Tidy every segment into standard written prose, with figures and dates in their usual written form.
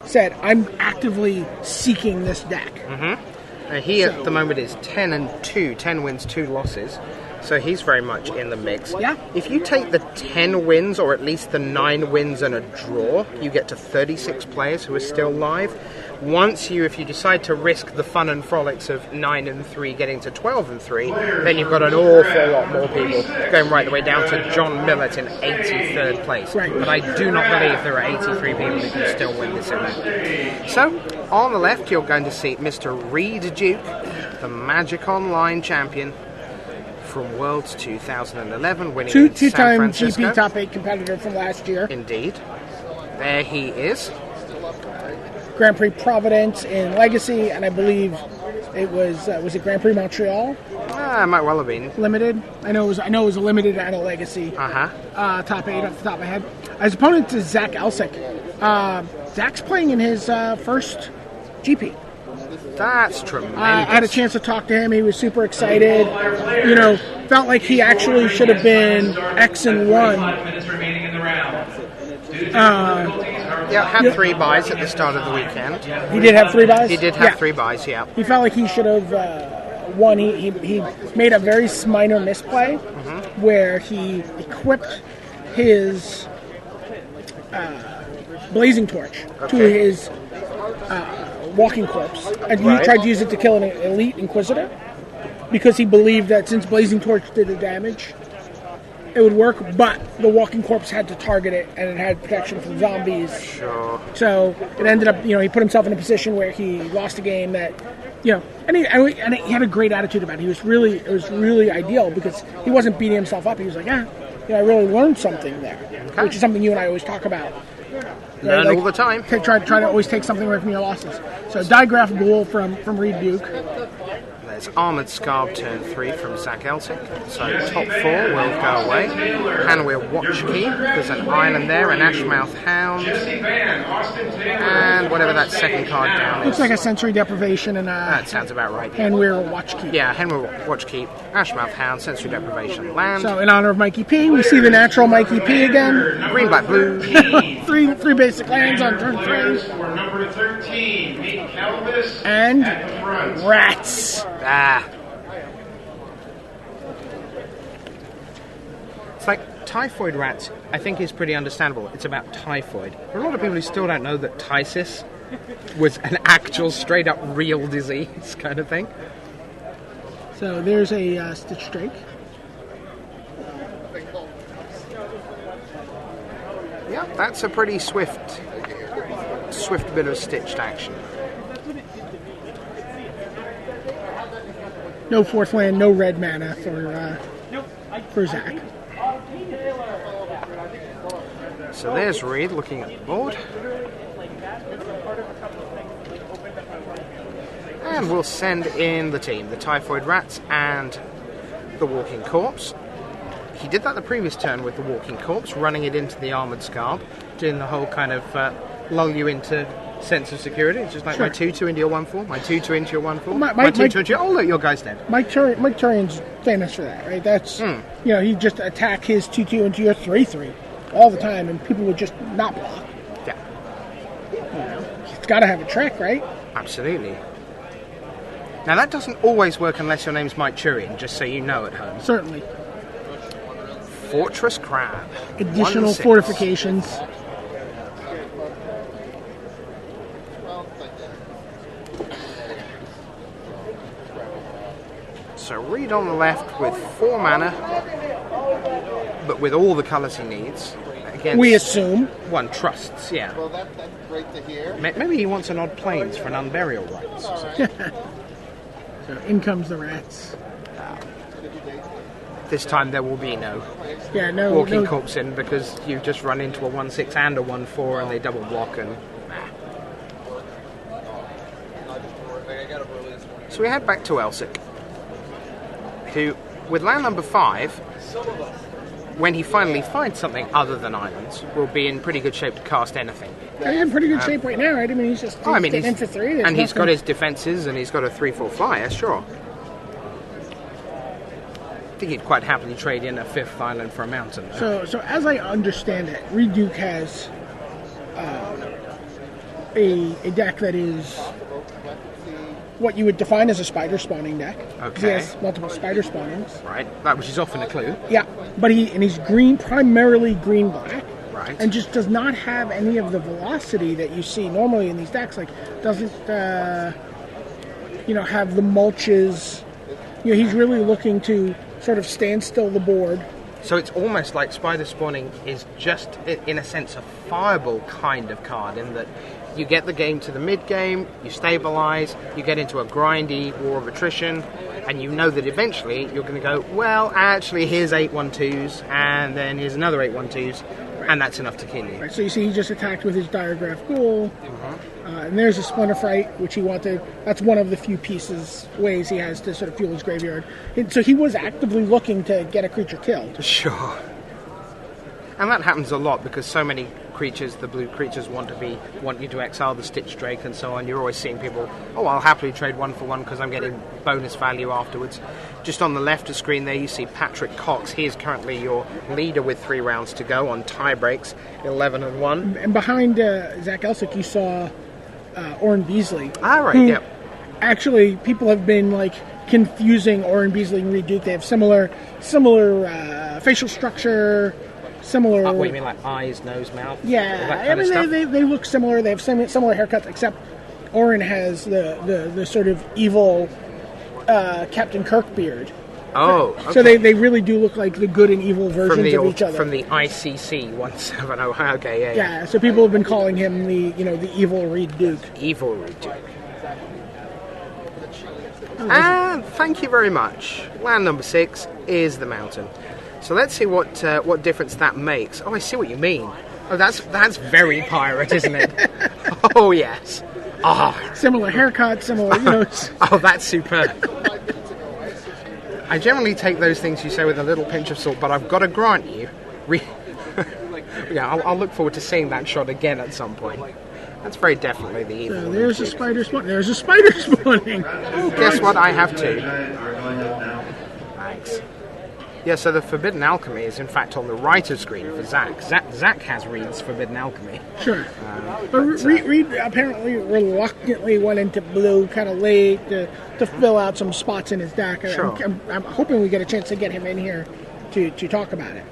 said, I'm actively seeking this deck. He at the moment is 10-2, 10 wins, 2 losses. So he's very much in the mix. Yeah. If you take the 10 wins, or at least the 9 wins and a draw, you get to 36 players who are still live. If you decide to risk the fun and frolics of 9-3 getting to 12-3, then you've got an awful lot more people going right the way down to John Millett in 83rd place. Right. But I do not believe there are 83 people who can still win this event. So, on the left, you're going to see Mr. Reed Duke, the Magic Online champion from Worlds 2011, winning in San Two-time Francisco. GP top 8 competitor from last year. Indeed. There he is. Grand Prix Providence in Legacy, and I believe it was it Grand Prix Montreal? It might well have been. Limited. I know it was a limited and a Legacy. Top 8 off the top of my head. As opponent to Zach Elsik. Zach's playing in his first GP. That's tremendous. I had a chance to talk to him. He was super excited. Felt like he actually should have been X and 1. Had 3 buys at the start of the weekend. He did have 3 buys? He did have 3 buys, yeah. He felt like he should have won. He made a very minor misplay where he equipped his blazing torch to his walking corpse, and he tried to use it to kill an elite Inquisitor because he believed that since blazing torch did the damage, it would work, but the walking corpse had to target it, and it had protection from zombies. Sure. So it ended up, he put himself in a position where he lost a game that, and he had a great attitude about it. It was really ideal because he wasn't beating himself up. He was like, I really learned something there, which is something you and I always talk about. Learn all the time. Try to always take something away from your losses. So digraph Ghoul from Reed Duke. There's Armoured Scarb turn 3 from Zach Elsik. So top 4 will go away. Handwheel Watch Key. There's an Island there, an Ashmouth Hound, and whatever that second card down is. Looks like a Sensory Deprivation and that sounds about right. Handwheel Watch Key. Yeah, Handwheel Watch Key, Ashmouth Hound, Sensory Deprivation, Land. So in honor of Mikey P, we see the natural Mikey P again. Green, black, blue. three basic lands on turn 3. For number 13, meet Calvis and Rats. It's like typhoid rats, I think, is pretty understandable. It's about typhoid. There are a lot of people who still don't know that ptysis was an actual straight up real disease kind of thing. So there's a Stitch Drake. Yeah, that's a pretty swift bit of stitched action. No 4th land, no red mana for Zach. So there's Reed looking at the board. And we'll send in the team, the Typhoid Rats and the Walking Corpse. He did that the previous turn with the Walking Corpse, running it into the Armoured Scarb, doing the whole kind of lull you into sense of security. It's just like my 2-2 into your 1-4, my 2-2 into your 1-4, my 2-2 into your... Oh, look, your guy's dead. Mike Turian's famous for that, right? That's, he'd just attack his 2-2 into your 3-3 all the time, and people would just not block. Yeah. It's got to have a trick, right? Absolutely. Now, that doesn't always work unless your name's Mike Turian, just so you know at home. Certainly. Fortress Crab. Additional 1/6. fortifications. So Reed on the left with 4 mana, but with all the colours he needs. Against we assume. One trusts, yeah. Well, that's great to hear. Maybe he wants an odd plains for an unburial rights. So in comes the Rats. This time there will be no walking corpse in, because you just run into a 1/6 and a 1/4 and they double block and... So we head back to Elsik, who, with land number 5, when he finally finds something other than islands, will be in pretty good shape to cast anything. He's in pretty good shape right now, right? I mean, he's just getting in for 3. And he's got his defences, and he's got a 3/4 flyer, sure. I think he'd quite happily trade in a 5th island for a mountain. So as I understand it, Reed Duke has a deck that is what you would define as a spider spawning deck. Okay. He has multiple spider spawnings. Right, that which is often a clue. Yeah, but he's green, primarily green-black. Right. And just does not have any of the velocity that you see normally in these decks. Like, doesn't, have the mulches. He's really looking to sort of stand still the board. So it's almost like spider spawning is just, in a sense, a fireball kind of card, in that you get the game to the mid-game, you stabilize, you get into a grindy war of attrition, and you know that eventually you're going to go, well, actually, here's 8/12s, and then here's another 8/12s, and that's enough to kill you. Right, so you see he just attacked with his Diregraph Ghoul, and there's a Splinter Fright, which he wanted. That's one of the few ways he has to sort of fuel his graveyard. And so he was actively looking to get a creature killed. Sure. And that happens a lot because so many creatures, the blue creatures, want you to exile the Stitch Drake and so on. You're always seeing people, I'll happily trade 1-for-1 because I'm getting bonus value afterwards. Just on the left of the screen there, you see Patrick Cox. He is currently your leader with 3 rounds to go on tie breaks, 11-1. And behind Zach Elsik, you saw Oren Beasley. Ah, right, yep. Actually, people have been confusing Oren Beasley and Reed Duke. They have similar facial structure. Similar. What do you mean, like eyes, nose, mouth? Yeah, that kind of stuff? They look similar. They have similar haircuts, except Oren has the sort of evil Captain Kirk beard. Oh, okay. So they really do look like the good and evil versions of each other. From the ICC 170. Okay, yeah. Yeah, so people have been calling him the evil Reed Duke. Evil Reed Duke. And thank you very much. Land number 6 is the mountain. So let's see what difference that makes. Oh, I see what you mean. Oh, that's very pirate, isn't it? Oh, yes. Similar haircut, similar. Oh, that's superb. I generally take those things you say with a little pinch of salt, but I've got to grant you, I'll look forward to seeing that shot again at some point. That's very definitely the evil. So there's a spider spawn. There's a spider spawning. Guess what? I have two. Thanks. Yeah, so the Forbidden Alchemy is in fact on the right of screen for Zach. Zach has Reed's Forbidden Alchemy. Sure. But Reed apparently reluctantly went into blue kind of late to fill out some spots in his deck. Sure. I'm hoping we get a chance to get him in here to talk about it.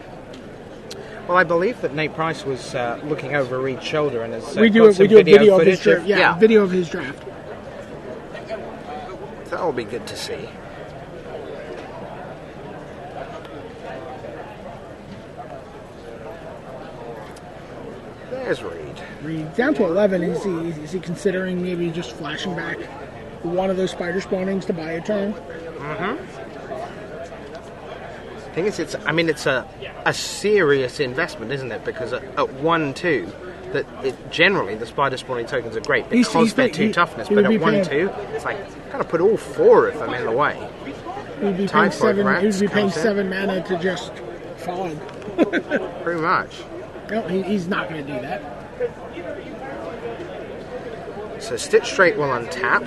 Well, I believe that Nate Price was looking over Reed's shoulder and has we do a video of his footage. draft. Video of his draft. That'll be good to see. There's Reed. Reed down to 11. Is he considering maybe just flashing back one of those spider spawnings to buy a turn? Mm-hmm. The thing is, it's a serious investment, isn't it? Because at 1-2, generally the spider spawning tokens are great because they're 2 toughness. But at 1-2, it's like kind of put all 4 of them in the way. He'd be paying 7 mana to just fog. Pretty much. No, he's not going to do that. So Stitch Straight will untap.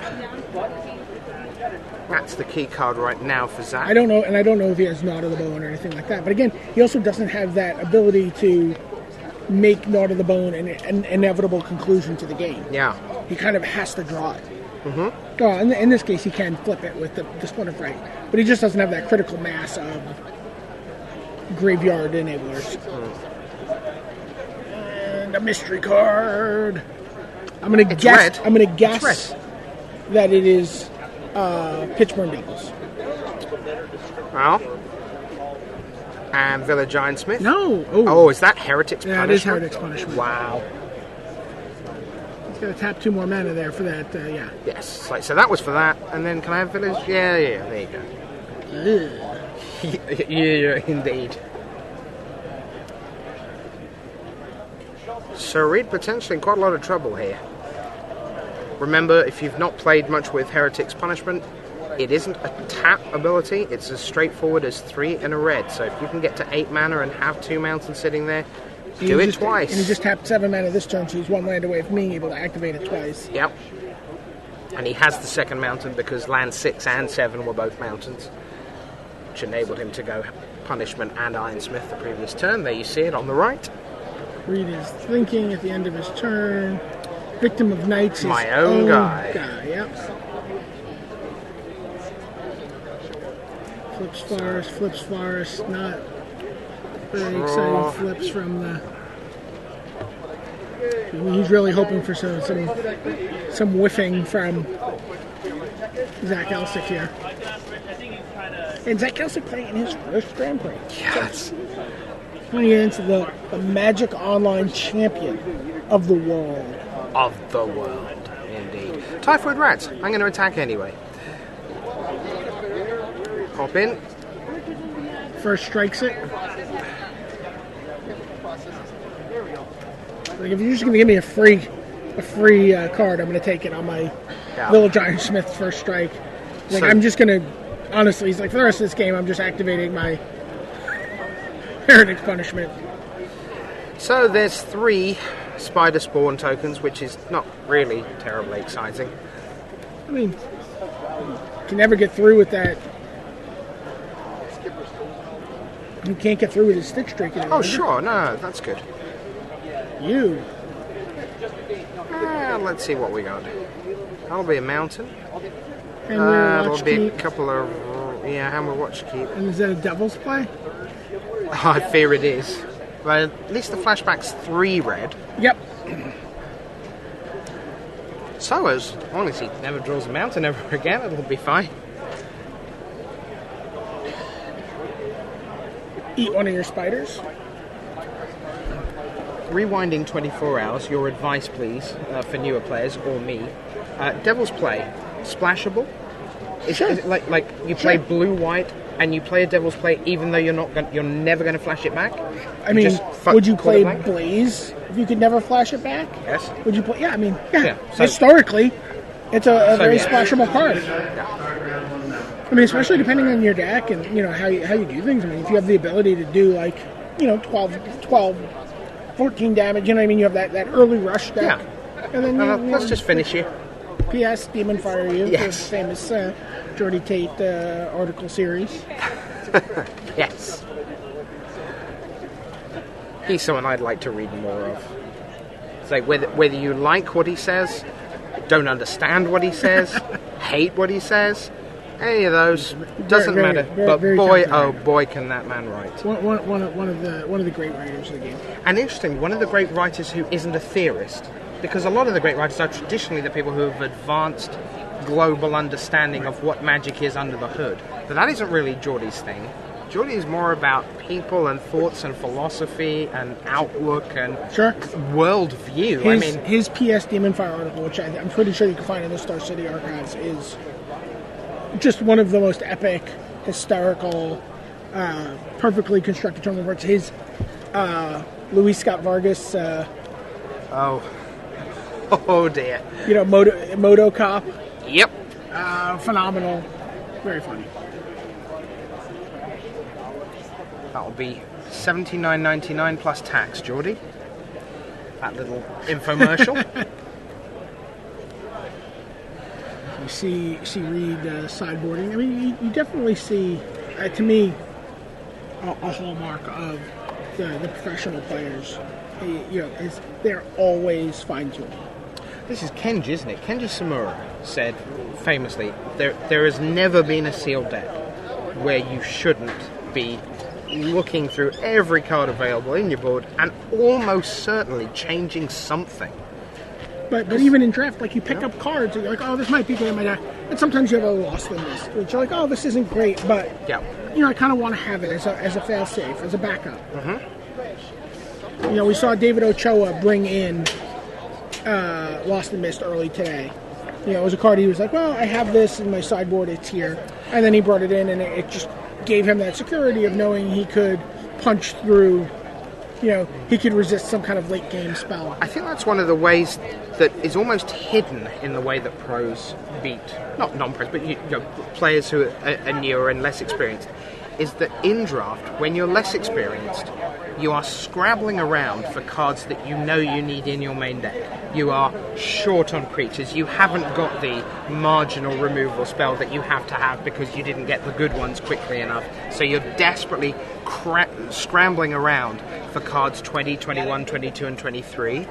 That's the key card right now for Zach. I don't know if he has Knot of the Bone or anything like that. But again, he also doesn't have that ability to make Knot of the Bone an inevitable conclusion to the game. Yeah. He kind of has to draw it. Mm-hmm. In this case, he can flip it with the Splinter Fright. But he just doesn't have that critical mass of graveyard enablers. And a mystery card. I'm going to guess that it is Pitchburn Devils. Well, and Village Ironsmith. No. Oh, is that Heretic's Punishment? That is Heretic's Punishment. Wow. He's got to tap 2 more mana there for that, yeah. Yes. So that was for that. And then can I have Village? Yeah, there you go. Yeah, indeed. So Reed potentially in quite a lot of trouble here. Remember, if you've not played much with Heretic's Punishment, it isn't a tap ability, it's as straightforward as 3 and a red. So if you can get to 8 mana and have 2 mountains sitting there, do it twice. And he just tapped 7 mana this turn, so he's 1 land away from being able to activate it twice. Yep. And he has the second mountain because land 6 and 7 were both mountains, which enabled him to go Punishment and Ironsmith the previous turn. There you see it on the right. Reed is thinking at the end of his turn. Victim of Nights. My own guy. Yep. Flips Forest. Not very exciting flips from the. I mean, he's really hoping for some whiffing from Zach Elsik here. And Zach Elsik playing in his first Grand Prix. Yes. Going into the Magic Online champion of the world. Of the world, indeed. Typhoid Rats. I'm going to attack anyway. Hop in. First strikes it. Like if you're just going to give me a free card, I'm going to take it on my Little Giant Smith first strike. Like I'm just going to, honestly, he's like for the rest of this game, I'm just activating my Heretic's Punishment. So there's 3 Spider Spawn tokens, which is not really terribly exciting. I mean, you can never get through with that. You can't get through with his stick streak anymore. Oh, sure. No, that's good. Let's see what we got. That'll be a mountain. That'll be a couple of... Yeah, Hammer Watch Keep. And is that a Devil's Play? I fear it is. But at least the flashback's 3 red. Yep. So as long as he never draws a mountain ever again, it'll be fine. Eat one of your spiders. Rewinding 24 hours, your advice please, for newer players, or me. Devil's Play, splashable? Is it like you play blue-white and you play a Devil's Play even though you're never going to flash it back? I mean, would you play Blaze if you could never flash it back? Yes. Would you play? Yeah, I mean, So, historically, it's a very splashable card. I mean, especially depending on your deck and how you do things. I mean, if you have the ability to do 12, 14 damage, you know what I mean? You have that early rush deck. Yeah. And then let's just finish you. P.S. Demon Fire You, yes. The famous Jordy Tate article series. Yes. He's someone I'd like to read more of. It's like whether you like what he says, don't understand what he says, hate what he says, any of those doesn't matter. But boy, oh boy, can that man write! One of the great writers of the game. And interesting, one of the great writers who isn't a theorist, because a lot of the great writers are traditionally the people who have advanced global understanding of what magic is under the hood. But that isn't really Geordie's thing. Geordie is more about people and thoughts and philosophy and outlook and world view. His P.S. Demon Fire article, which I'm pretty sure you can find in the Star City archives, is just one of the most epic, hysterical, perfectly constructed term of words. His Luis Scott Vargas. Oh dear. Moto Cop. Yep. Phenomenal. Very funny. That'll be $79.99 plus tax, Geordie. That little infomercial. You see Reed sideboarding. I mean, you definitely see, to me, a hallmark of the professional players. They're always fine-tuning. This is Kenji, isn't it? Kenji Samura said famously, there has never been a sealed deck where you shouldn't be looking through every card available in your board and almost certainly changing something. But even in draft, you pick up cards and you're like, oh, this might be good in my deck. And sometimes you have a lost in list, which you're like, oh, this isn't great, but I kind of want to have it as a fail-safe, as a backup. We saw David Ochoa bring in Lost and Mist early today. It was a card he was like, well, I have this in my sideboard, it's here. And then he brought it in, and it just gave him that security of knowing he could punch through, he could resist some kind of late game spell. I think that's one of the ways that is almost hidden in the way that pros beat, not non-pros, but players who are newer and less experienced, is that in draft, when you're less experienced, you are scrabbling around for cards that you need in your main deck. You are short on creatures. You haven't got the marginal removal spell that you have to have because you didn't get the good ones quickly enough. So you're desperately scrambling around for cards 20, 21, 22, and 23.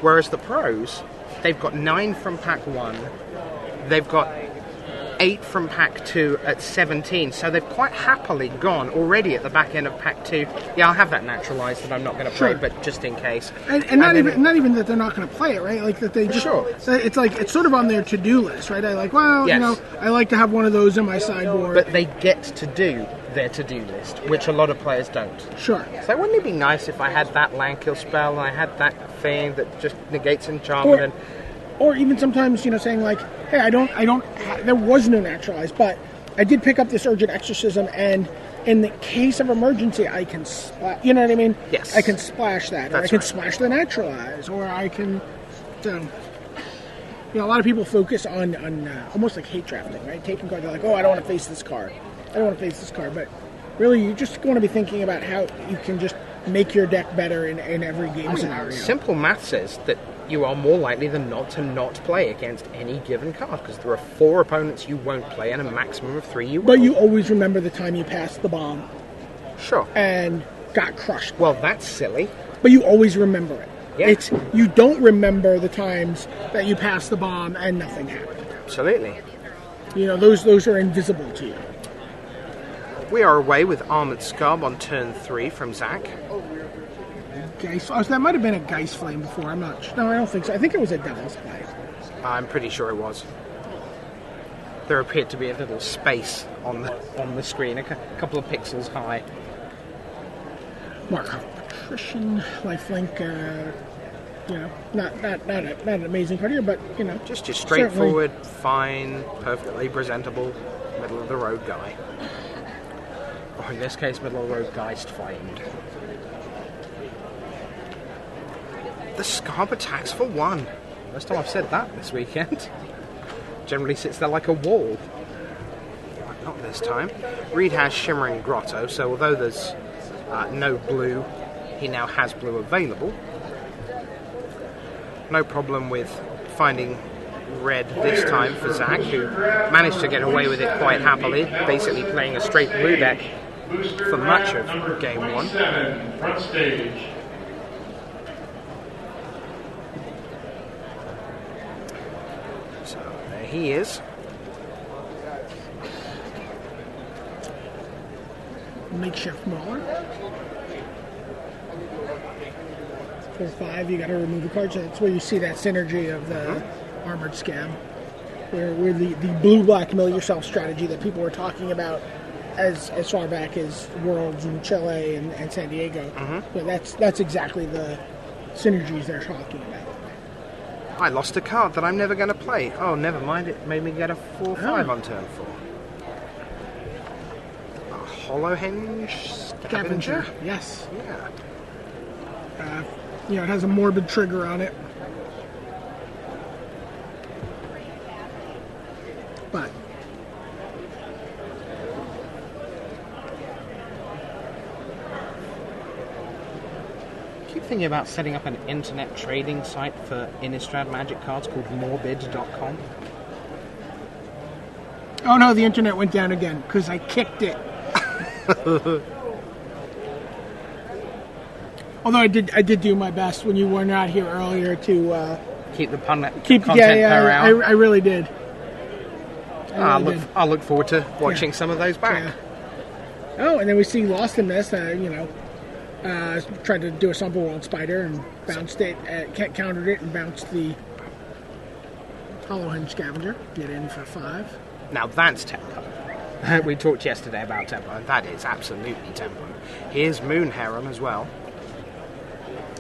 Whereas the pros, they've got 9 from pack 1. They've got 8 from pack 2 at 17. So they've quite happily gone already at the back end of pack 2. Yeah, I'll have that naturalised that I'm not going to play, but just in case. And not even that they're not going to play it, right? Like that they just. Sure. It's like it's sort of on their to-do list, right? Yes. I like to have one of those in my sideboard. But they get to do their to-do list, which a lot of players don't. Sure. So wouldn't it be nice if I had that land kill spell and I had that thing that just negates enchantment? Or even sometimes, saying like, hey, there was no naturalized, but I did pick up this urgent exorcism, and in the case of emergency, I can splash. You know what I mean? Yes. I can splash that, or I That's can right. splash the naturalized, or I can. A lot of people focus on almost like hate drafting, right? Taking cards, they're like, oh, I don't want to face this card. I don't want to face this card, but really, you just want to be thinking about how you can just make your deck better in every game scenario. Simple math says that you are more likely than not to not play against any given card, because there are 4 opponents you won't play and a maximum of 3 you will. But you always remember the time you passed the bomb Sure. and got crushed. Well, that's silly. But you always remember it. Yeah. You don't remember the times that you passed the bomb and nothing happened. Absolutely. Those are invisible to you. We are away with Armored Scab on turn 3 from Zach. That might have been a Geist Flame before. I'm not sure. No, I don't think so. I think it was a Devil's Blade. I'm pretty sure it was. There appeared to be a little space on the screen, a couple of pixels high. Markov Patrician, Lifelink. Not an amazing card here, but Just your straightforward, fine, perfectly presentable, middle of the road guy. Or in this case, middle of the road Geist Flamed. The Scarb attacks for 1. First time I've said that this weekend. Generally sits there like a wall. But not this time. Reed has Shimmering Grotto, so although there's no blue, he now has blue available. No problem with finding red this time for Zach, who managed to get away with it quite happily, basically playing a straight blue deck for much of game 1. 7, front stage. So there he is. Makeshift Mauler. For 5, you got to remove a card. So that's where you see that synergy of the Armored Scab, where the blue-black mill yourself strategy that people were talking about as far back as Worlds in Chile and San Diego. But that's exactly the synergies they're talking about. I lost a card that I'm never going to play. Oh, never mind. It made me get a 4/5 on turn 4. A Hollowhenge Scavenger? Yes. Yeah. It has a morbid trigger on it. But Keep thinking about setting up an internet trading site for Innistrad Magic cards called morbid.com. oh no, the internet went down again because I kicked it. Although I did do my best when you were not here earlier to Keep the content yeah, per hour. I really did. I'll look forward to watching some of those back. Yeah. Oh, and then we see Lost in Mist. Tried to do a Sample World Spider and bounced it, countered it, and bounced the Hollowhenge Scavenger. Get in for 5. Now that's tempo. We talked yesterday about tempo, and that is absolutely tempo. Here's Moon Heron as well.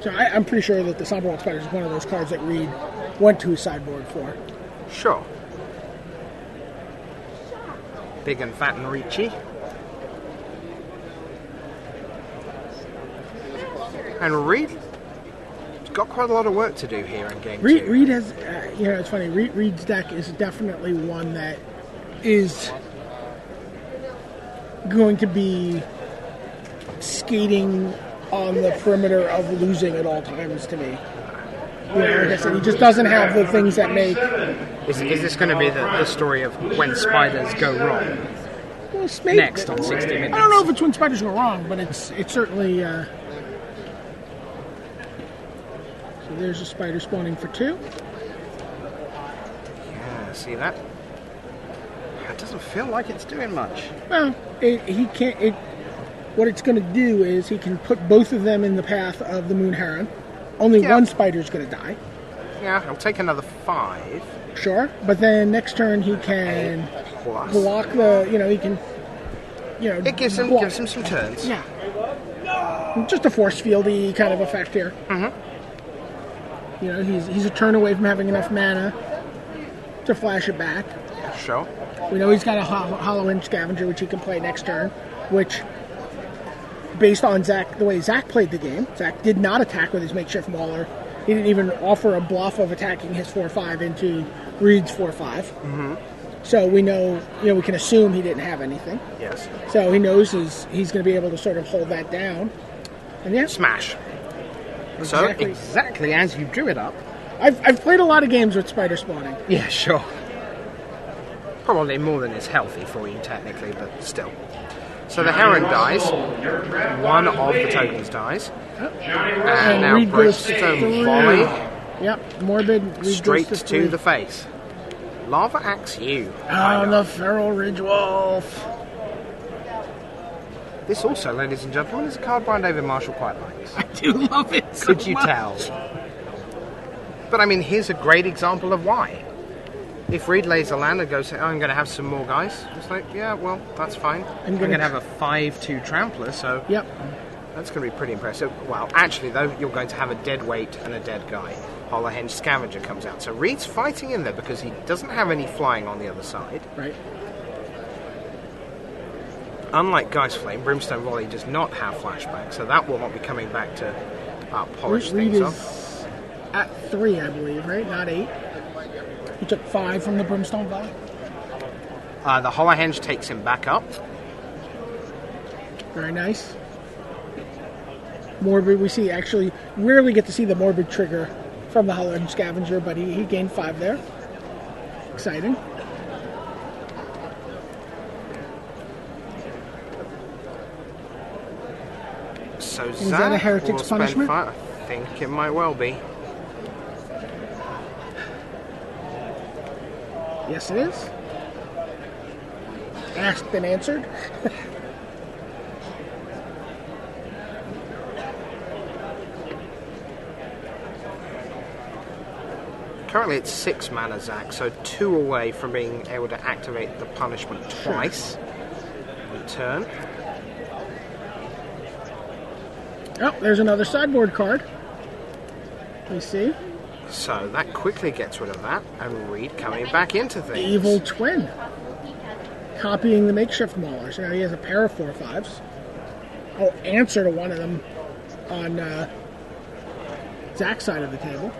So I'm pretty sure that the Sample World Spider is one of those cards that Reed went to his sideboard for. Sure. Big and fat and reachy. And Reed's got quite a lot of work to do here in game 2. Reed has, it's funny. Reed's deck is definitely one that is going to be skating on the perimeter of losing at all times to me. Like I said, he just doesn't have the things that make. Is this going to be the story of when spiders go wrong? Well, Next on 60 Minutes. I don't know if it's when spiders go wrong, but it's certainly. So there's a spider spawning for 2. see that. It doesn't feel like it's doing much. Well, he can't. What it's going to do is he can put both of them in the path of the moon heron. Only one spider's going to die. Yeah, I'll take another 5. Sure, but then next turn he can block the. He can. It gives him some turns. Yeah. Just a force fieldy kind of effect here. He's a turn away from having enough mana to flash it back. Sure. We know he's got a Hollow Hinge Scavenger, which he can play next turn, which, based on the way Zach played the game, Zach did not attack with his Makeshift Mauler. He didn't even offer a bluff of attacking his 4/5 into Reed's 4/5. So we know, we can assume he didn't have anything. Yes. So he knows he's going to be able to sort of hold that down. And Smash. Exactly. So, exactly as you drew it up. I've played a lot of games with spider spawning. Yeah, sure. Probably more than is healthy for you, technically, but still. So the Heron dies. One of the tokens dies. And now Reed goes Brimstone Volley. Yep, Morbid. Reed Straight goes to the face. Lava Axe you. The Feral Ridge Wolf. This also, ladies and gentlemen, is a card Brian David Marshall quite likes. I do love it so Could you much. tell? But I mean, here's a great example of why. If Reed lays a land and goes, I'm going to have some more guys, it's like, yeah, well, that's fine. I'm going to have a 5/2 Trampler, so Yep. that's going to be pretty impressive. Well, actually, though, you're going to have a dead weight and a dead guy. Hollow Hinge Scavenger comes out. So Reed's fighting in there because he doesn't have any flying on the other side. Right. Unlike Geist Flame, Brimstone Volley does not have flashback, so that will not be coming back to polish Reed things is at 3, I believe, right? Not 8. He took 5 from the Brimstone Volley. The Hollow Hinge takes him back up. Very nice. Morbid, we rarely get to see the Morbid trigger from the Hollow Hinge Scavenger, but he gained 5 there. Exciting. So Is that a Heretic's Punishment? I think it might well be. Yes, it is. Asked and answered. Currently it's 6 mana, Zach, so 2 away from being able to activate the punishment twice. Turn. Oh, there's another sideboard card. We see. So that quickly gets rid of that, and Reed coming back into things. Evil Twin. Copying the Makeshift Mauler. So now he has a pair of 4/5s. I'll answer to one of them on Zach's side of the table.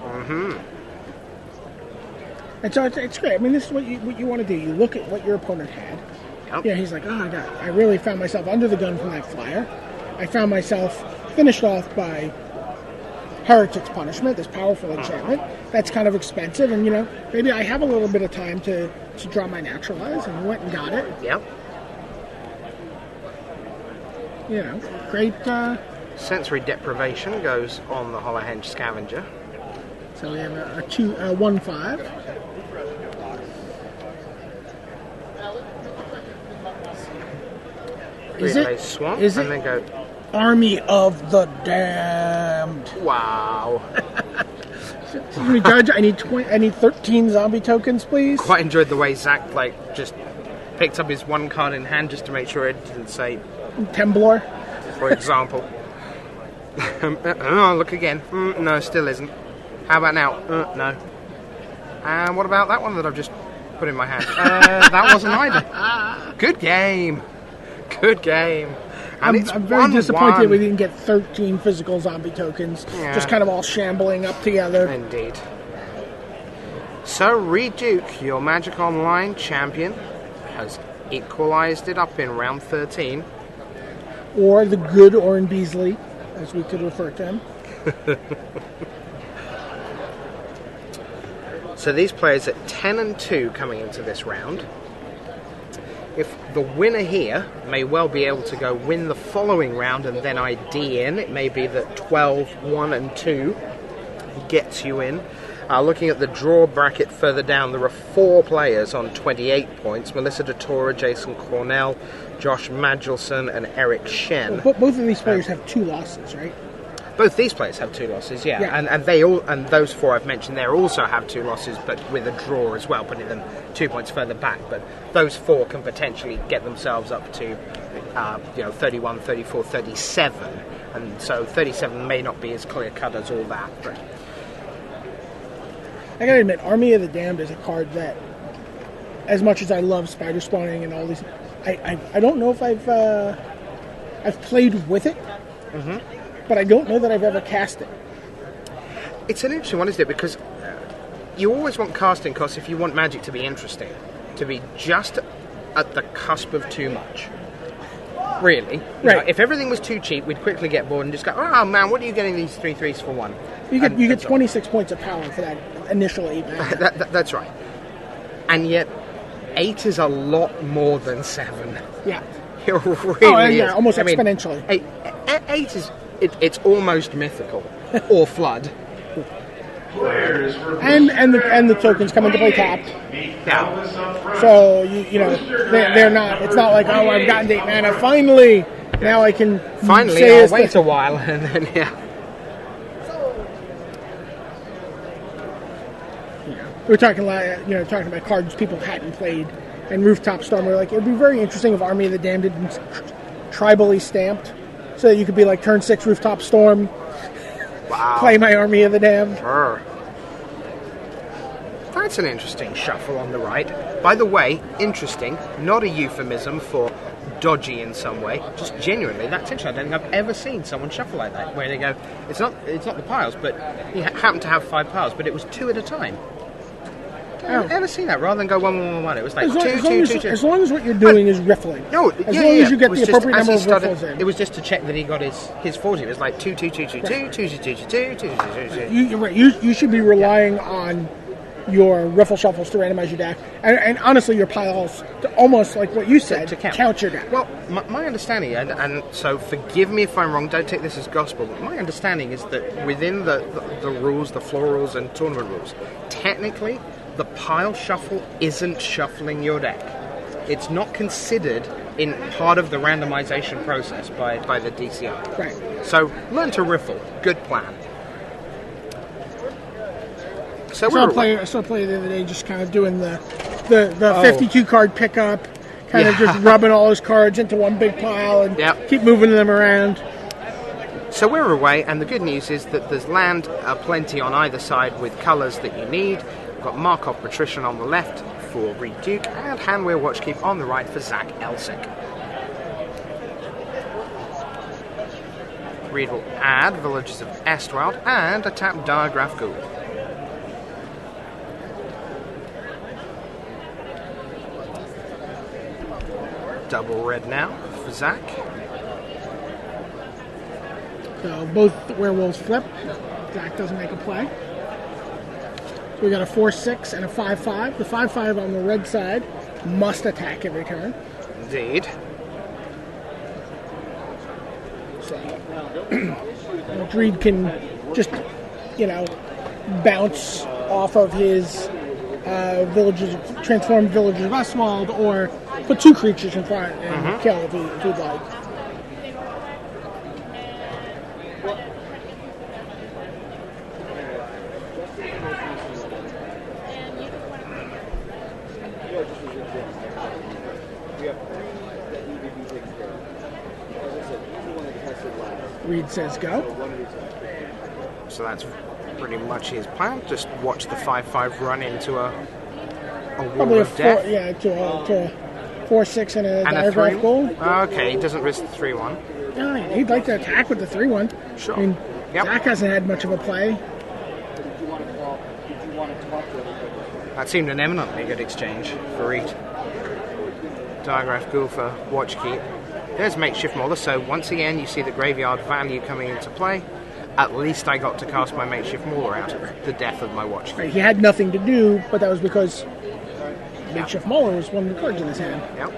And so it's great. I mean, this is what you want to do. You look at what your opponent had. Yep. Yeah, he's like, I really found myself under the gun from that flyer. I found myself finished off by Heretic's Punishment, this powerful enchantment. That's kind of expensive, and maybe I have a little bit of time to draw my Naturalize, and went and got it. Yep. Great. Sensory Deprivation goes on the Hollow Hinge Scavenger. So we have a 1/5. Relay Swamp, Is and it? then go, Army of the Damned. wow. Excuse me, Judge. I need 13 zombie tokens, please. Quite enjoyed the way Zach just picked up his one card in hand just to make sure it didn't say, Temblor. for example. Oh, look again. No, still isn't. How about now? No. And what about that one that I've just put in my hand? That wasn't either. Good game. Good game. And I'm very disappointed we didn't get 13 physical zombie tokens. Yeah. Just kind of all shambling up together. Indeed. So, Reed Duke, your Magic Online champion, has equalized it up in round 13. Or the good Orin Beasley, as we could refer to him. So these players at 10-2 coming into this round. If the winner here may well be able to go win the following round and then ID in, it may be that 12-1-2 gets you in. Looking at the draw bracket further down, there are 4 players on 28 points. Melissa DeTora, Jason Cornell, Josh Magelson, and Eric Shen. Well, both of these players have 2 losses, right? Both these players have 2 losses, yeah. And those 4 I've mentioned there also have 2 losses, but with a draw as well, putting them 2 points further back. But those 4 can potentially get themselves up to 31, 34, 37, and so 37 may not be as clear cut as all that. But I gotta admit, Army of the Damned is a card that, as much as I love spider spawning and all these, I don't know if I've played with it, but I don't know that I've ever cast it. It's an interesting one, isn't it? Because you always want casting costs if you want Magic to be interesting, to be just at the cusp of too much. Really. Right. If everything was too cheap, we'd quickly get bored and just go, oh man, what are you getting these 3/3s for 1? You get 26 points of power for that initial 8 mana. That's right. And yet, 8 is a lot more than 7. Yeah. It really is. Almost exponentially. 8 is, it's almost mythical. Or flood. And the tokens come into play tapped. Yeah. So they're not. It's not like, oh, I've gotten 8 mana finally. Now I can finally. I'll wait a while and then We're talking about cards people hadn't played, and Rooftop Storm. We're like, it'd be very interesting if Army of the Damned had been tribally stamped, so that you could be like turn 6 Rooftop Storm. Wow. Play my Army of the Damned. Sure. That's an interesting shuffle on the right. By the way, interesting, not a euphemism for dodgy in some way. Just genuinely, that's interesting. I don't think I've ever seen someone shuffle like that, where they go, it's not the piles, but you happen to have 5 piles, but it was 2 at a time. I've ever seen that, rather than go 1, 1, 1, 1. It was like 2. As long as what you're doing is riffling. No, as long as you get the appropriate number of riffles in. It was just to check that he got his 40. It was like 2, 2, 2, 2, 2, 2, 2, 2, 2, 2, 2. You're right. You should be relying on your riffle shuffles to randomize your deck, and honestly, your piles to almost like what you said to count your deck. Well, my understanding, and so forgive me if I'm wrong. Don't take this as gospel. But my understanding is that within the rules, the floor rules, and tournament rules, technically, the pile shuffle isn't shuffling your deck. It's not considered in part of the randomization process by the DCI. Right. So learn to riffle. Good plan. So I saw a player the other day just kind of doing the 52 card pickup, kind of just rubbing all his cards into one big pile and keep moving them around. So we're away, and the good news is that there's land plenty on either side with colours that you need. We've got Markov Patrician on the left for Reed Duke, and Handwear Watchkeep on the right for Zach Elsik. Reed will add Villages of Estwald and a tapped Diagraph Ghoul. Double red now for Zach. So both werewolves flip. Zach doesn't make a play. So we got a 4/6 and a 5/5. The 5/5 on the red side must attack every turn. Indeed. So Reed can just, bounce off of his transformed Villagers of Ostwald, or put 2 creatures in front and kill if he'd like. Reed says go. So that's pretty much his plan. Just watch the 5/5 run into a wall Probably of death. to a 4/6 and a Diagraph Goal. Okay, he doesn't risk the 3/1. Yeah, he'd like to attack with the 3/1. Sure. I mean, Zach hasn't had much of a play. That seemed an eminently good exchange for Reed. Diagraph Ghoul for Watchkeep. There's Makeshift Mauler, so once again you see the graveyard value coming into play. At least I got to cast my Makeshift Mauler out of the death of my Watchkeep. Right, he had nothing to do, but that was because Makeshift Mauler was one of the cards in his hand. Yep.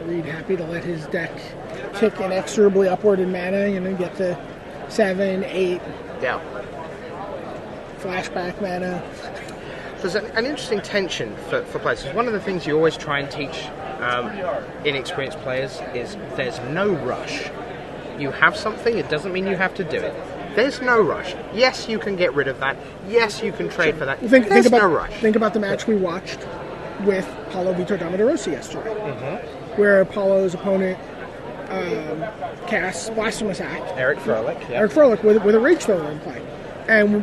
Reed happy to let his deck tick inexorably upward in mana, get to 7, 8. Yeah. Flashback mana. There's an interesting tension for players. One of the things you always try and teach inexperienced players is there's no rush. You have something, it doesn't mean you have to do it. There's no rush. Yes, you can get rid of that. Yes, you can trade for that. There's no rush. Think about the match we watched with Paulo Vitor Damaderosi yesterday, where Paulo's opponent casts Blasphemous Act. Eric Froelich. Yeah. Eric Froelich with a Rage Thrower in play. And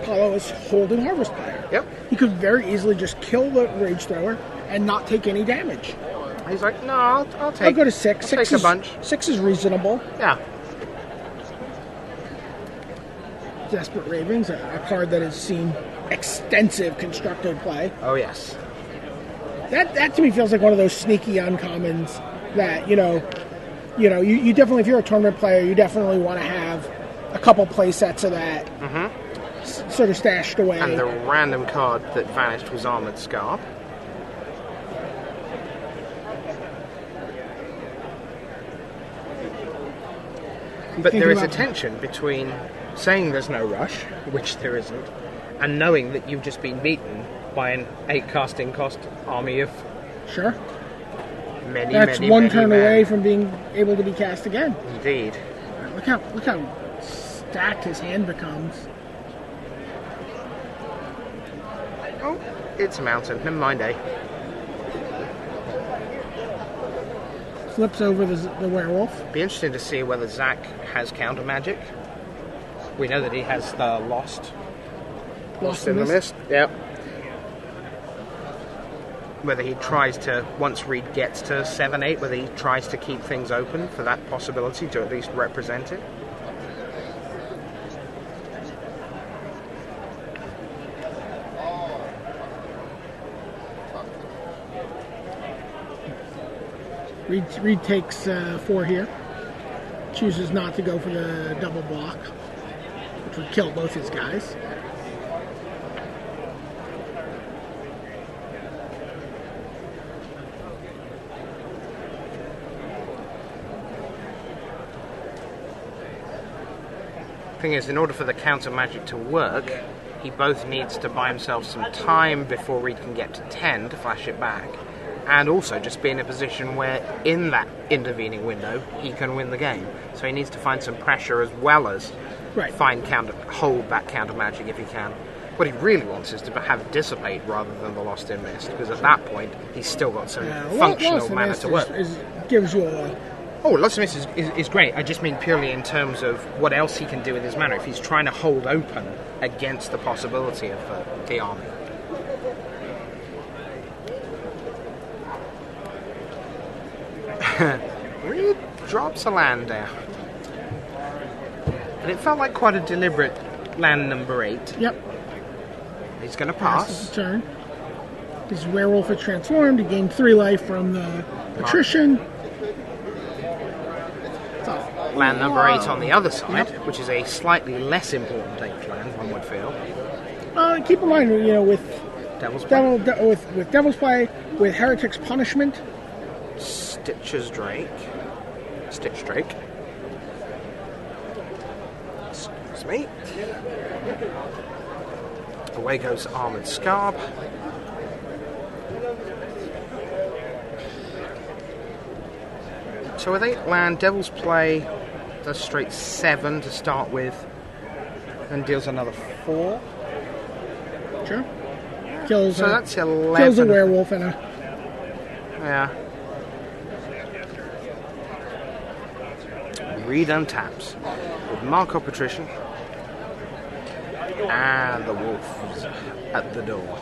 Paulo is holding Harvest Fire. Yep. He could very easily just kill the Rage Thrower and not take any damage. He's like, no, I'll take. I'll go to 6. Take a bunch. 6 is reasonable. Yeah. Desperate Ravens, a card that has seen extensive constructed play. Oh yes. That to me feels like one of those sneaky uncommons that you definitely, if you're a tournament player, you definitely want to have a couple play sets of that sort of stashed away. And the random card that vanished was Armored Scarp. But there is a tension between saying there's no rush, which there isn't, and knowing that you've just been beaten by an 8 casting cost army of That's one turn away from being able to be cast again. Indeed. Look how stacked his hand becomes. Oh, it's a mountain. Never mind, eh? Flips over the werewolf. Be interesting to see whether Zach has counter magic. We know that he has the Lost in the Mist. Yep. Whether he tries to, once Reed gets to 7-8, whether he tries to keep things open for that possibility to at least represent it. Reed takes 4 here. Chooses not to go for the double block, which would kill both his guys. Thing is, in order for the counter magic to work, he both needs to buy himself some time before Reed can get to 10 to flash it back, and also just be in a position where in that intervening window he can win the game. So he needs to find some pressure as well as hold that counter magic if he can. What he really wants is to have it dissipate rather than the Lost in Mist, because at that point he's still got some functional mana to work. Gives you a... Oh, Lost in Mist is great. I just mean purely in terms of what else he can do with his mana if he's trying to hold open against the possibility of the army. Reed drops a land there. And it felt like quite a deliberate land number 8. Yep. He's going to pass. Passes the turn. His werewolf is transformed. He gained 3 life from the attrition. Land number 8 on the other side, which is a slightly less important 8th land, one would feel. Keep in mind, with Devil's Play. with Devil's Play, with Heretic's Punishment, Stitch Drake. Excuse me. Away goes Armored Scarb. So with 8 land, Devil's Play does straight 7 to start with, and deals another 4. Sure. Kills. So that's 11. Kills a werewolf and a. Yeah. Reed untaps with Marco Patrician, and the wolf's at the door.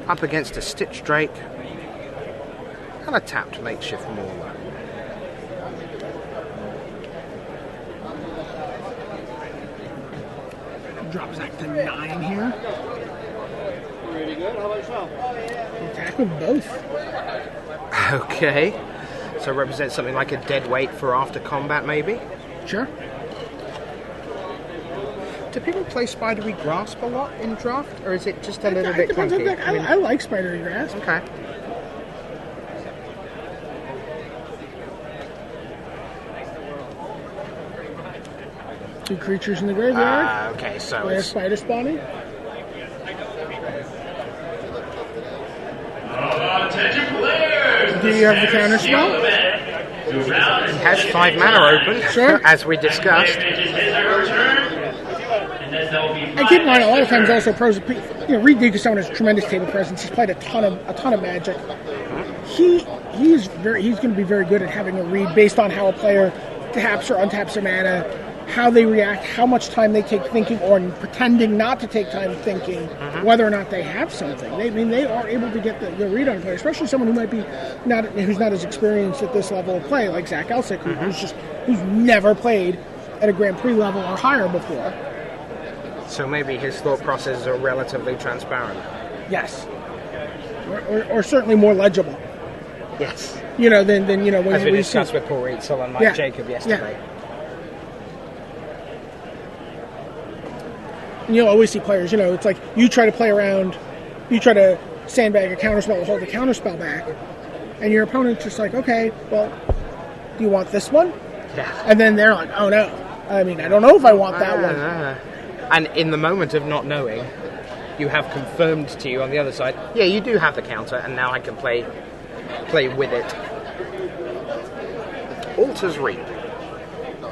Up against a Stitch Drake and a tapped makeshift mauler. Drops back to 9 here. Pretty good. How about yourself? Attack with both. Okay. So represents something like a dead weight for after combat, maybe? Sure. Do people play Spidery Grasp a lot in draft, or is it just a little It bit depends on clunky? the deck. I like Spidery Grasp. Okay. Two creatures in the graveyard. Okay, so Play a it's spider spawning. Attention players! Do you have the counter spell? he has 5 mana open, Sure. as we discussed. And keep in mind, a lot of times also pros, Reed Duke is someone who has tremendous table presence. He's played a ton of Magic. He's going to be very good at having a read based on how a player taps or untaps their mana, how they react, how much time they take thinking or pretending not to take time thinking, whether or not they have something. They are able to get the read on a player, especially someone who might be who's not as experienced at this level of play, like Zach Elsik, who's never played at a Grand Prix level or higher before. So maybe his thought processes are relatively transparent. Yes, or certainly more legible. Yes. Than when As we we discussed see. with Paul Reitzel and Mike Jacob yesterday. And you'll always see players, it's like you try to play around, you try to sandbag a counterspell or hold the counterspell back, and your opponent's just like, okay, well, do you want this one? Yeah. And then they're like, oh no. I don't know if I want that one. And in the moment of not knowing, you have confirmed to you on the other side, yeah, you do have the counter, and now I can play with it. Altar's Reap.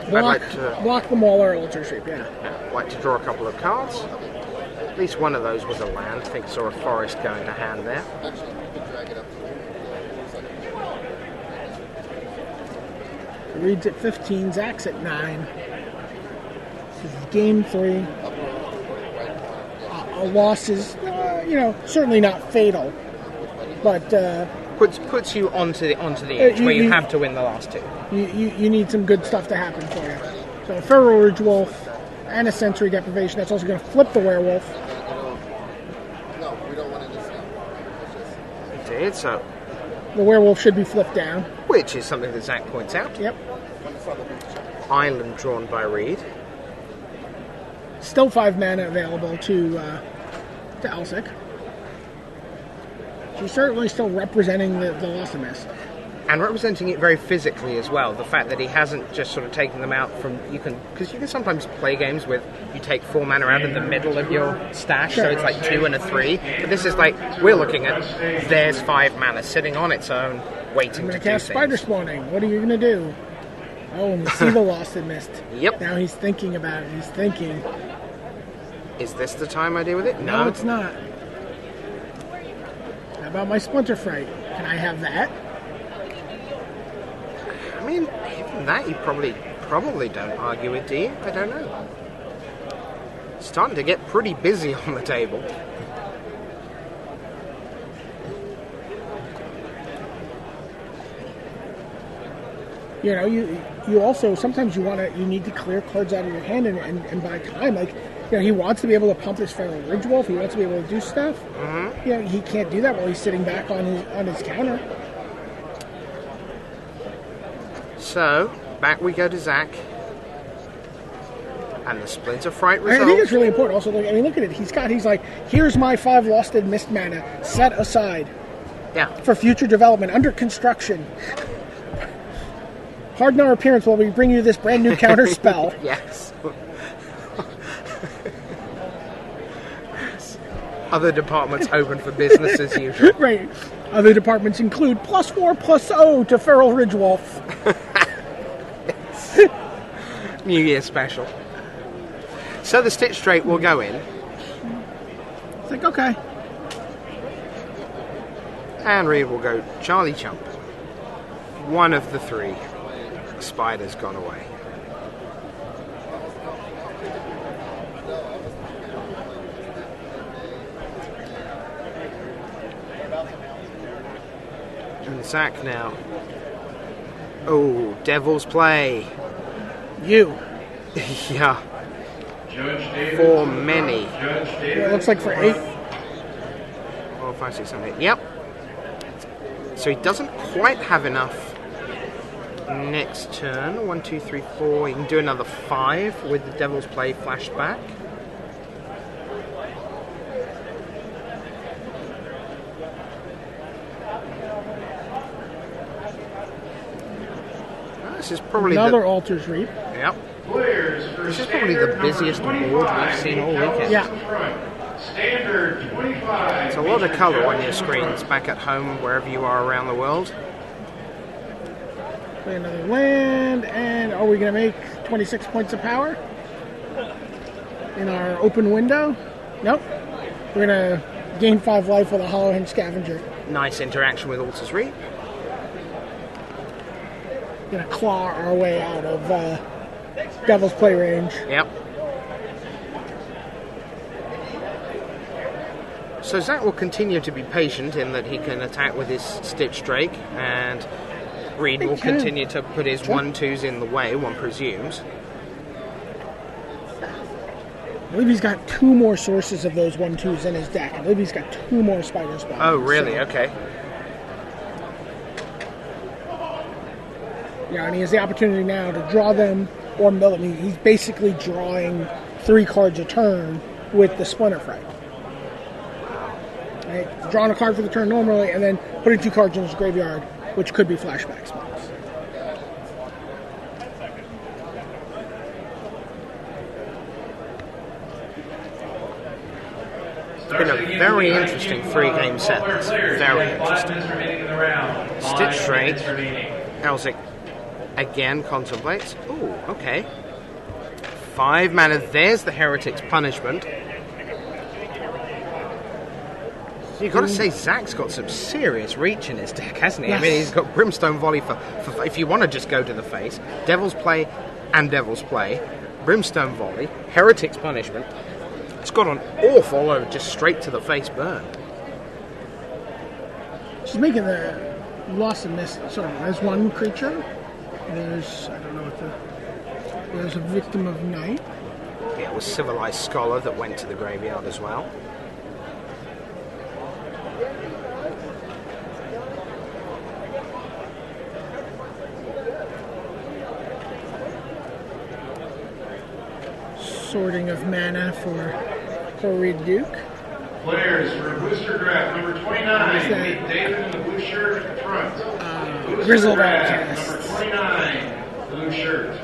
Block the Mauler, Ultra Sweep, yeah. Like to draw a couple of cards. At least one of those was a land. I think I saw a forest going to hand there. Reed's at 15, Zach's at 9. This is game 3. A loss is, certainly not fatal, but Puts you onto the edge where you have to win the last 2. you need some good stuff to happen for you. So Feral Ridge Wolf and a Sensory Deprivation. That's also going to flip the Werewolf. Indeed, so. The Werewolf should be flipped down. Which is something that Zach points out. Yep. Island drawn by Reed. Still 5 mana available to Elsik. She's certainly still representing the Lost and Mist. And representing it very physically as well. The fact that he hasn't just sort of taken them out from... Because you can sometimes play games with... You take 4 mana out in the middle of your stash, so it's like 2 and a 3. But this is like... We're looking at... There's 5 mana sitting on its own, waiting to do cast things. Spider Spawning. What are you going to do? Oh, and we see the Lost and Mist. Yep. Now he's thinking about it. He's thinking. Is this the time I deal with it? No, it's not. How about my Splinter Fright? Can I have that? I mean, even that you probably don't argue with, do you? I don't know. It's starting to get pretty busy on the table. You also sometimes you need to clear cards out of your hand and buy time. Like, he wants to be able to pump his Feral Ridge Wolf. He wants to be able to do stuff. Mm-hmm. He can't do that while he's sitting back on his counter. So, back we go to Zach. And the Splinter Fright result. I think it's really important. Also, look at it. He's like, here's my 5 Lost and Mist mana set aside. Yeah. For future development, under construction. Harden our appearance while we bring you this brand new counter spell. Yes. Other departments open for business as usual. Right. Other departments include +4/+0 to Feral Ridge Wolf. New Year special. So the Stitch Straight will go in. It's like, okay. And Reed will go Charlie Chump. One of the 3. Spider's gone away. And Zach now. Oh, Devil's Play. You. Yeah. For many. It looks like for 8. 4, 5, 6, 7, 8. Yep. So he doesn't quite have enough next turn. 1, 2, 3, 4. He can do another 5 with the Devil's Play flashback. This is probably Another Altars Reap. Yep. This is probably the busiest board we've seen all weekend. Yeah. Standard 25. It's a lot of colour on your screens back at home, wherever you are around the world. Play another land, and are we going to make 26 points of power in our open window? Nope. We're going to gain 5 life with a Hollow Hinge Scavenger. Nice interaction with Altars Reap. Going to claw our way out of Devil's Play range. Yep. So Zach will continue to be patient in that he can attack with his Stitch Drake, and Reed will continue to put his 1/2s in the way, one presumes. I believe he's got 2 more sources of those 1/2s in his deck. I believe he's got 2 more Spider Spawns. Oh, really? So, okay. yeah, and he has the opportunity now to draw them or mill them. He's basically drawing 3 cards a turn with the Splinter Fright. Right? Drawing a card for the turn normally, and then putting 2 cards in his graveyard, which could be flashback spells. It's been a very interesting 3-game set. This. Very interesting. Stitch Drake. Elsik again contemplates. Ooh, okay. 5 mana. There's the Heretic's Punishment. You've got to say, Zach's got some serious reach in his deck, hasn't he? Yes. I mean, he's got Brimstone Volley for if you want to just go to the face, Devil's Play and Devil's Play, Brimstone Volley, Heretic's Punishment. It's got an awful load just straight to the face burn. She's making the loss and miss. Sorry, there's 1 creature. There's, I don't know what there's a Victim of Night. Yeah, it was Civilized Scholar that went to the graveyard as well. Sorting of mana for Reed Duke. Players for booster draft number 29. Meet David in the blue shirt at the front. Booster Grizzled draft Outcast. number 29. Blue shirt.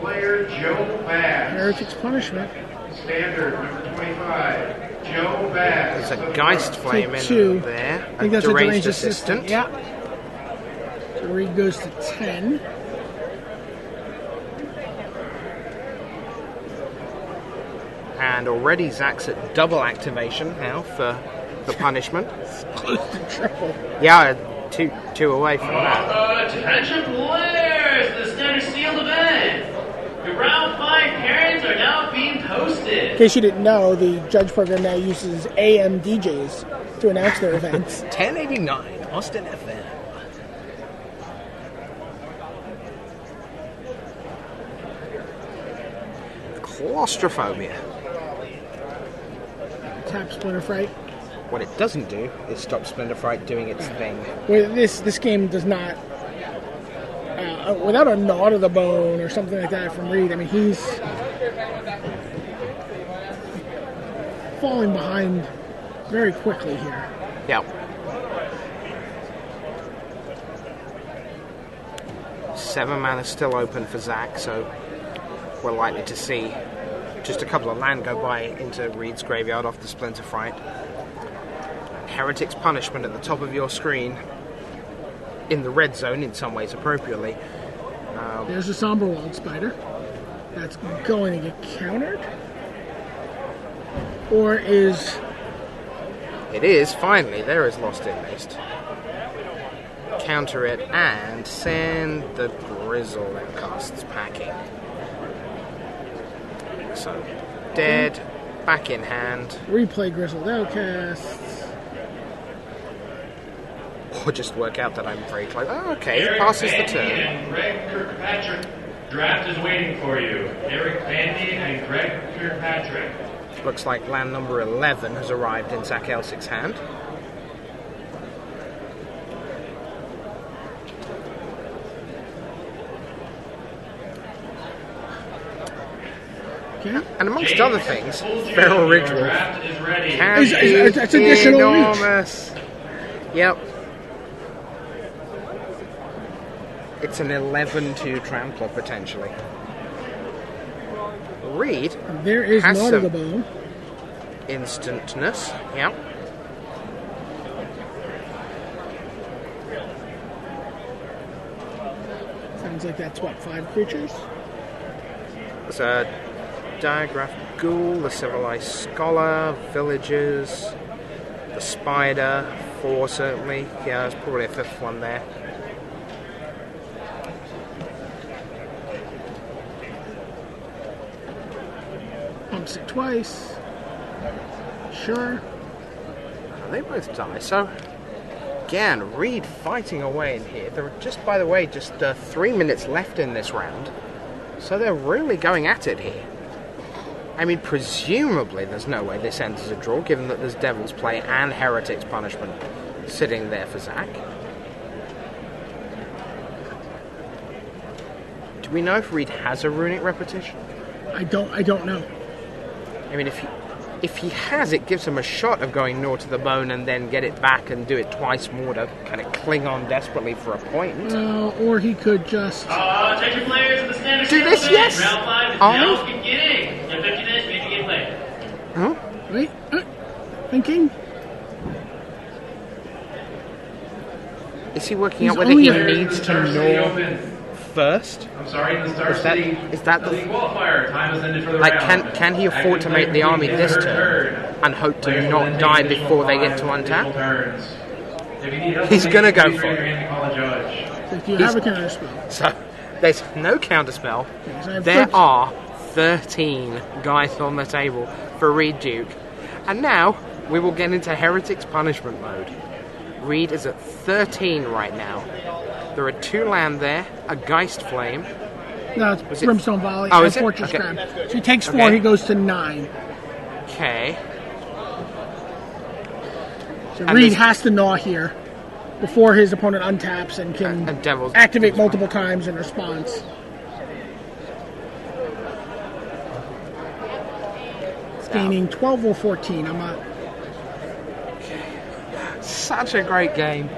Player Joe Bass. Heretic's Punishment. Standard number 25. Joe Bass. There's a Geist Flame Take in 2. there. I think that's a Deranged Assistant. Yeah. So Reed goes to 10. And already Zach's at double activation now for the punishment. Close to triple. Yeah, two away from that. Attention players! The standard sealed event! The round 5 pairings are now being posted. In case you didn't know, the judge program now uses AM DJs to announce their events. 1089 Austin FM. Claustrophobia. Tap Splinter Fright. What it doesn't do is stop Splinter Fright doing its thing. Well, this game does not, without a Gnaw to the Bone or something like that from Reed, I mean, he's falling behind very quickly here. Yep. 7 mana still open for Zach, so we're likely to see just a couple of land go by into Reed's graveyard off the Splinter Fright. Heretic's Punishment at the top of your screen in the red zone in some ways appropriately. There's a Somber Walled Spider. That's going to get countered. Or is... It is, finally, there is Lost in Mist. Counter it and send the Grizzle Outcasts packing. So, dead, back in hand. Replay Grizzled Outcasts. Or just work out that I'm very close. Oh, okay, it passes the turn. And Greg Kirkpatrick. Draft is waiting for you. Eric Bandy and Greg Kirkpatrick. Looks like land number 11 has arrived in Zach Elsik's hand. Okay. And amongst other things, Feral Ridgewood can Draft is ready. be It's additional reach. enormous. Yep. It's an 11-2 trampler, potentially. Reed There is has not some of the bone. instantness. Yep. Sounds like that's what, 5 creatures? There's a diagraph ghoul, the civilized scholar, villagers, the spider, 4 certainly. Yeah, there's probably a 5th one there. Pumps it twice. Sure. They both die, so again, Reed fighting away in here. There are just, by the way, just 3 minutes left in this round, so they're really going at it here. I mean, presumably there's no way this ends as a draw, given that there's Devil's Play and Heretic's Punishment sitting there for Zach. Do we know if Reed has a runic repetition? I don't know. I mean, if he has, it gives him a shot of going Gnaw to the Bone and then get it back and do it twice more to kind of cling on desperately for a point. Or he could just... Attention players in the standard Do this, yes. Round 5 is Army? now beginning. You have 50 minutes to begin play. Huh? Wait, thinking? Is he working He's out whether only he a- needs to Gnaw first? I'm sorry, the Star Is that- City is that the- qualifier time has ended for the Like, round. can he afford to make the army this turn and hope to not die before they get to untap? He's gonna go for it. So if you have a counter spell. So, there's no counterspell. So I have There 13. are 13 guys on the table for Reed Duke. And now, we will get into Heretic's Punishment mode. Reed is at 13 right now. There are 2 land there, a Geist Flame. No, Was it's it- Brimstone Volley Oh, and is it? Fortress Okay. Grab. So he takes 4, Okay. he goes to 9. Okay. So And Reed there's- has to gnaw here before his opponent untaps and can And Devil's activate multiple times in response. It's gaining 12 or 14. I'm not... Such a great game.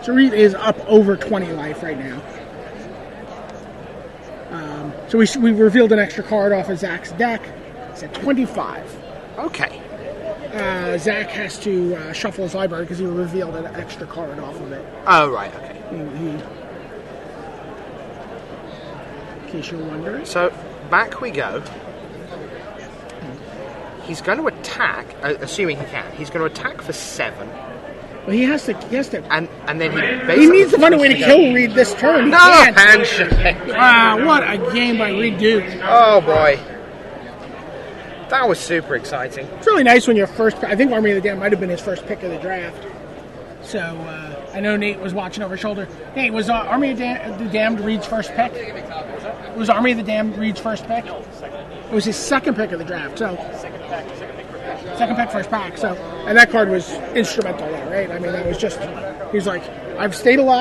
So Reed is up over 20 life right now. So we revealed an extra card off of Zach's deck. It's at 25. Okay. Zach has to shuffle his library because he revealed an extra card off of it. Oh, right, okay. In case you're wondering. So, back we go. He's going to attack, assuming he can. He's going to attack for 7. But he has to. And then he He basically... needs to find a way to kill Reed this turn. He No! can't. Handshake! Wow, what a game by Reed Duke. Oh, boy. That was super exciting. It's really nice when your first. I think Army of the Damned might have been his first pick of the draft. So I know Nate was watching over his shoulder. Nate, was Army of the Damned Reed's first pick? Was Army of the Damned Reed's first pick? It was his second pick of the draft. So second pick, first pack. So, and that card was instrumental there, right? I mean, that was just. He's like, I've stayed alive.